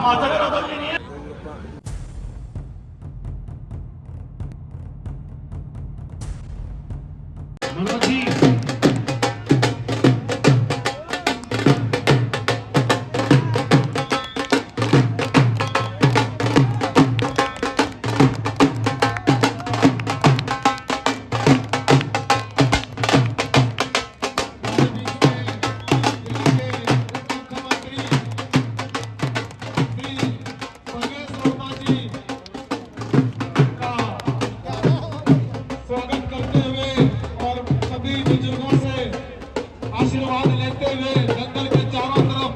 माझ्याकडे बदली नाही मनोजी आशीर्वाद लेते हुए दंगल के चारों तरफ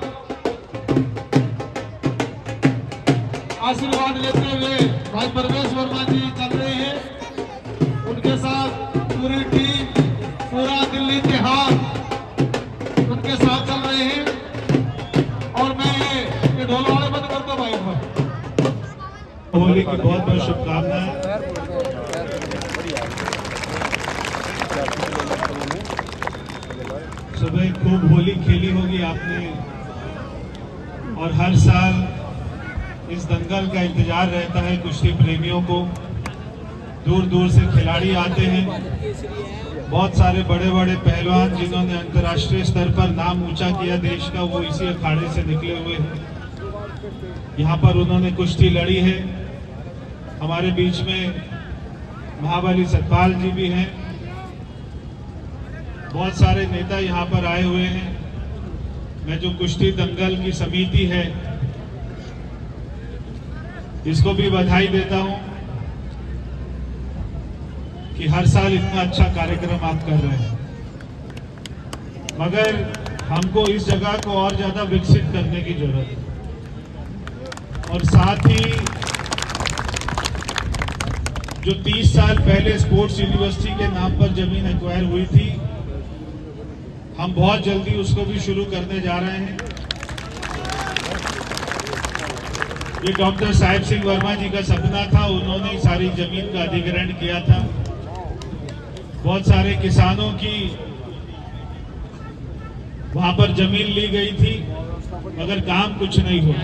आशीर्वाद लेते हुए भाई परवेश वर्मा जी चल रहे हैं। उनके साथ पूरी टीम, पूरा दिल्ली इतिहास उनके साथ चल रहे हैं। और मैं ये ढोल वाले बंद कर दो भाई पर होली की बहुत बहुत शुभकामनाएं। सुबह खूब होली खेली होगी आपने और हर साल इस दंगल का इंतजार रहता है कुश्ती प्रेमियों को। दूर दूर से खिलाड़ी आते हैं, बहुत सारे बड़े बड़े पहलवान जिन्होंने अंतर्राष्ट्रीय स्तर पर नाम ऊंचा किया देश का, वो इसी अखाड़े से निकले हुए हैं। यहाँ पर उन्होंने कुश्ती लड़ी है। हमारे बीच में महाबली सतपाल जी भी हैं, बहुत सारे नेता यहाँ पर आए हुए हैं। मैं जो कुश्ती दंगल की समिति है इसको भी बधाई देता हूं कि हर साल इतना अच्छा कार्यक्रम आप कर रहे हैं, मगर हमको इस जगह को और ज्यादा विकसित करने की जरूरत है। और साथ ही जो 30 साल पहले स्पोर्ट्स यूनिवर्सिटी के नाम पर जमीन एक्वायर हुई थी, हम बहुत जल्दी उसको भी शुरू करने जा रहे हैं। ये डॉक्टर साहिब सिंह वर्मा जी का सपना था, उन्होंने सारी जमीन का अधिग्रहण किया था। बहुत सारे किसानों की वहां पर जमीन ली गई थी, मगर काम कुछ नहीं हुआ,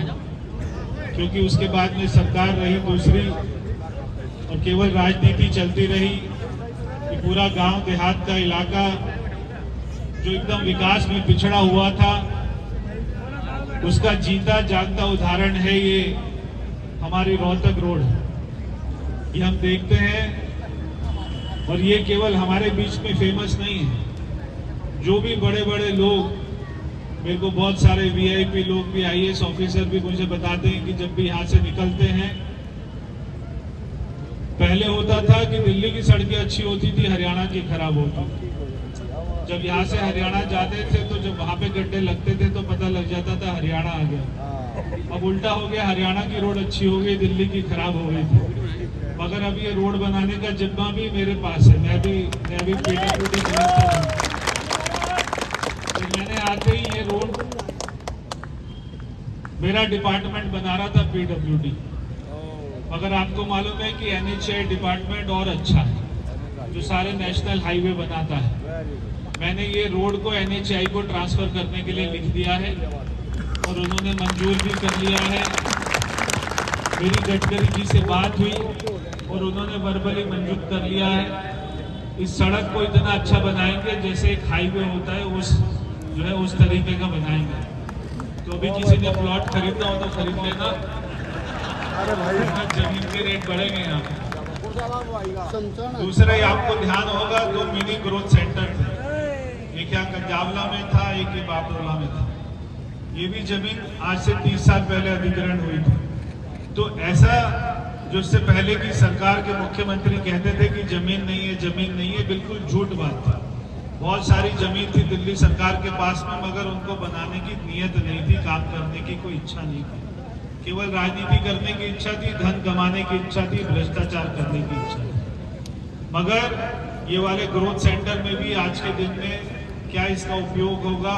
क्योंकि उसके बाद में सरकार रही दूसरी और केवल राजनीति चलती रही कि पूरा गांव देहात का इलाका जो एकदम विकास में पिछड़ा हुआ था उसका जीता जागता उदाहरण है ये हमारी रोहतक रोड। ये हम देखते हैं और ये केवल हमारे बीच में फेमस नहीं है। जो भी बड़े बड़े लोग, मेरे को बहुत सारे वीआईपी लोग भी, आईएएस ऑफिसर भी मुझे बताते हैं कि जब भी यहाँ से निकलते हैं, पहले होता था कि दिल्ली की सड़कें अच्छी होती थी, हरियाणा की खराब होती। जब यहाँ से हरियाणा जाते थे तो जब वहां पे गड्ढे लगते थे तो पता लग जाता था हरियाणा आ गया। अब उल्टा हो गया, हरियाणा की रोड अच्छी हो गई, दिल्ली की खराब हो गई थी। मगर अब ये रोड बनाने का जिम्मा भी मेरे पास है। मैं भी पीडब्ल्यूडी कलेक्टर हूँ। तो मैंने आते ही ये रोड, मेरा डिपार्टमेंट बना रहा था पीडब्ल्यूडी, मगर आपको मालूम है कि एनएचआई डिपार्टमेंट और अच्छा है जो सारे नेशनल हाईवे बनाता है। मैंने ये रोड को एनएचआई को ट्रांसफर करने के लिए लिख दिया है और उन्होंने मंजूर भी कर लिया है। मेरी गडकरी जी से बात हुई और उन्होंने वर्बली मंजूर कर लिया है। इस सड़क को इतना अच्छा बनाएंगे जैसे एक हाईवे होता है उस तरीके का बनाएंगे। तो अभी किसी ने प्लॉट खरीदना हो तो खरीद लेना, जमीन के रेट बढ़ेंगे यहाँ पे। दूसरा आपको ध्यान होगा, 2 मिनी ग्रोथ सेंटर थे, एक यहाँ कंजावला में था, एक ही बापरोला में था। ये भी जमीन आज से 30 साल पहले अधिग्रहण हुई थी। तो ऐसा जो इससे पहले की सरकार के मुख्यमंत्री कहते थे कि जमीन नहीं है, जमीन नहीं है, बिल्कुल झूठ बात थी। बहुत सारी जमीन थी दिल्ली सरकार के पास में, मगर उनको बनाने की नीयत नहीं थी, काम करने की कोई इच्छा नहीं थी। केवल राजनीति करने की इच्छा थी, धन कमाने की इच्छा थी, भ्रष्टाचार करने की इच्छा थी। मगर ये वाले ग्रोथ सेंटर में भी आज के दिन में क्या इसका उपयोग होगा?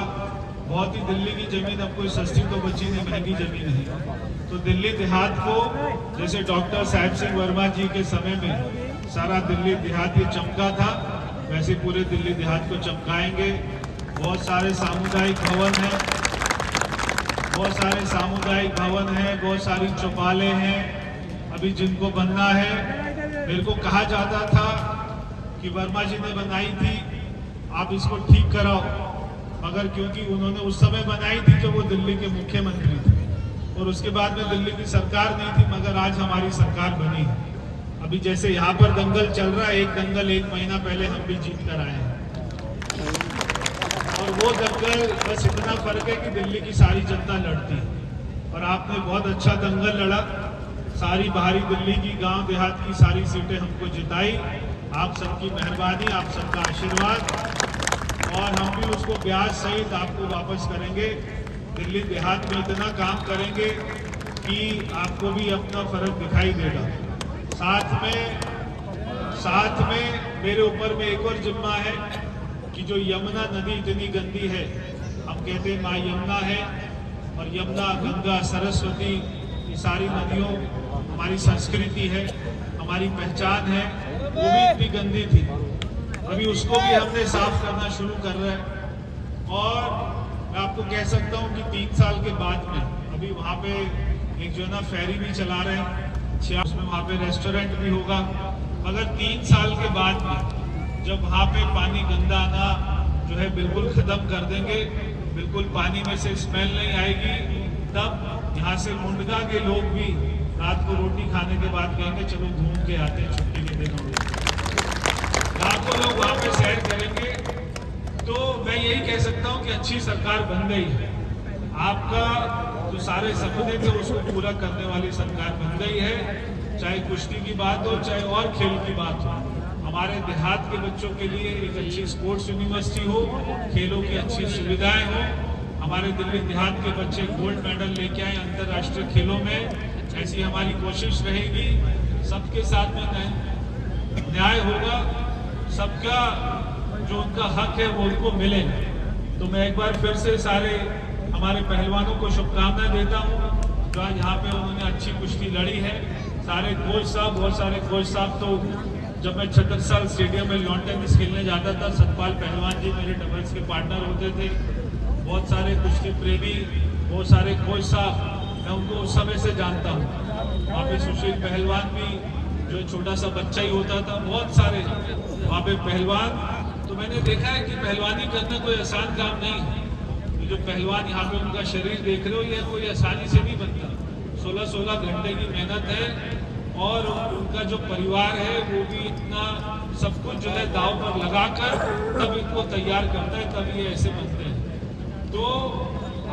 बहुत ही दिल्ली की जमीन अब कोई सस्ती तो बची नहीं, महंगी जमीन है। तो दिल्ली देहात को जैसे डॉक्टर साहिब सिंह वर्मा जी के समय में सारा दिल्ली देहात ये चमका था, वैसे पूरे दिल्ली देहात को चमकाएंगे। बहुत सारे सामुदायिक भवन हैं, बहुत सारे सामुदायिक भवन हैं, बहुत सारी चौपालें हैं अभी जिनको बनना है। मेरे को कहा जाता था कि वर्मा जी ने बनाई थी, आप इसको ठीक कराओ, मगर क्योंकि उन्होंने उस समय बनाई थी जब वो दिल्ली के मुख्यमंत्री थे और उसके बाद में दिल्ली की सरकार नहीं थी, मगर आज हमारी सरकार बनी है। अभी जैसे यहाँ पर दंगल चल रहा है, एक दंगल 1 महीना पहले हम भी जीत कर आए हैं और वो दंगल बस इतना फर्क है कि दिल्ली की सारी जनता लड़ती है और आपने बहुत अच्छा दंगल लड़ा। सारी बाहरी दिल्ली की गांव देहात की सारी सीटें हमको जिताई। आप सबकी मेहरबानी, आप सबका आशीर्वाद और हम भी उसको ब्याज सहित आपको वापस करेंगे। दिल्ली देहात में इतना काम करेंगे कि आपको भी अपना फर्क दिखाई देगा। साथ में मेरे ऊपर में एक और जिम्मा है कि जो यमुना नदी इतनी गंदी है, हम कहते हैं माँ यमुना है, और यमुना, गंगा, सरस्वती, ये सारी नदियों हमारी संस्कृति है, हमारी पहचान है, वो भी इतनी गंदी थी। अभी उसको भी हमने साफ करना शुरू कर रहे हैं और मैं आपको कह सकता हूँ कि 3 साल के बाद में अभी वहाँ पे एक जो है ना फेरी भी चला रहे हैं, उसमें वहाँ पे रेस्टोरेंट भी होगा, मगर 3 साल के बाद में जब वहाँ पे पानी गंदा आना जो है बिल्कुल खत्म कर देंगे, बिल्कुल पानी में से स्मेल नहीं आएगी, तब यहाँ से मुंडका के लोग भी रात को रोटी खाने के बाद कहेंगे चलो घूम के आते हैं छुट्टी के दिनों में। लाखों लोग वहाँ पे सैर करेंगे। तो मैं यही कह सकता हूँ कि अच्छी सरकार बन गई है। आपका जो सारे सपने थे उसको पूरा करने वाली सरकार बन गई है। चाहे कुश्ती की बात हो, चाहे और खेल की बात हो, हमारे देहात के बच्चों के लिए एक अच्छी स्पोर्ट्स यूनिवर्सिटी हो, खेलों की अच्छी सुविधाएं हो, हमारे दिल्ली देहात के बच्चे गोल्ड मेडल लेके आए अंतर्राष्ट्रीय खेलों में, ऐसी हमारी कोशिश रहेगी। सबके साथ में न्याय होगा, सबका जो उनका हक है वो उनको मिले। तो मैं एक बार फिर से सारे हमारे पहलवानों को शुभकामनाएं देता हूँ जो आज यहाँ पे उन्होंने अच्छी कुश्ती लड़ी है। सारे कोच साहब, बहुत सारे कोच साहब, तो जब मैं छतरसाल स्टेडियम में लॉन टेनिस खेलने जाता था, सतपाल पहलवान जी मेरे डबल्स के पार्टनर होते थे। बहुत सारे कुश्ती प्रेमी, बहुत सारे कोच साहब, मैं उनको उस समय से जानता हूँ। वहाँ पे सुशील पहलवान भी जो छोटा सा बच्चा ही होता था, बहुत सारे वहाँ पे पहलवान। तो मैंने देखा है कि पहलवानी करना कोई आसान काम नहीं है। जो पहलवान यहाँ पे उनका शरीर देख रहे हो, ये कोई आसानी से नहीं बनता। 16-16 घंटे की मेहनत है और उनका जो परिवार है वो भी इतना सब कुछ जो है दाव पर लगाकर तब इनको तैयार करता है, तब ये ऐसे बनते हैं। तो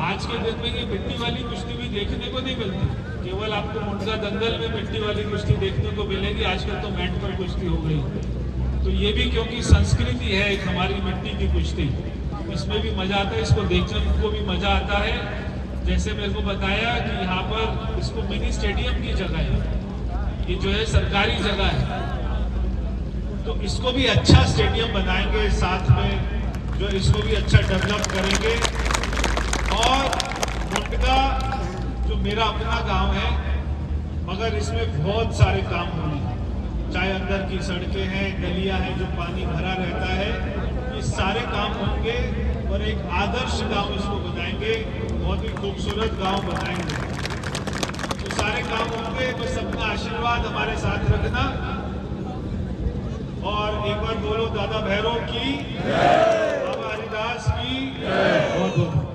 आज के दिन में ये मिट्टी वाली कुश्ती भी देखने को नहीं मिलती। केवल आपको मुंडका दंगल में मिट्टी वाली कुश्ती देखने को मिलेगी। आजकल तो मैट पर कुश्ती हो गई। तो ये भी क्योंकि संस्कृति है एक हमारी मिट्टी की कुश्ती, इसमें भी मजा आता है, इसको देखने को भी मजा आता है। जैसे मेरे को बताया कि यहाँ पर इसको मिनी स्टेडियम की जगह है, ये जो है सरकारी जगह है, तो इसको भी अच्छा स्टेडियम बनाएंगे, साथ में जो इसको भी अच्छा डेवलप करेंगे। और मुंडका जो मेरा अपना गांव है, मगर इसमें बहुत सारे काम होंगे, चाहे अंदर की सड़कें हैं, गलियां हैं, जो पानी भरा रहता है, ये सारे काम होंगे और एक आदर्श गांव इसको बनाएंगे, बहुत ही खूबसूरत गांव बनाएंगे। तो सारे काम होंगे, बस अपना आशीर्वाद हमारे साथ रखना। और एक बार बोलो दादा भैरव की, बाबा हरिदास की, बहुत बहुत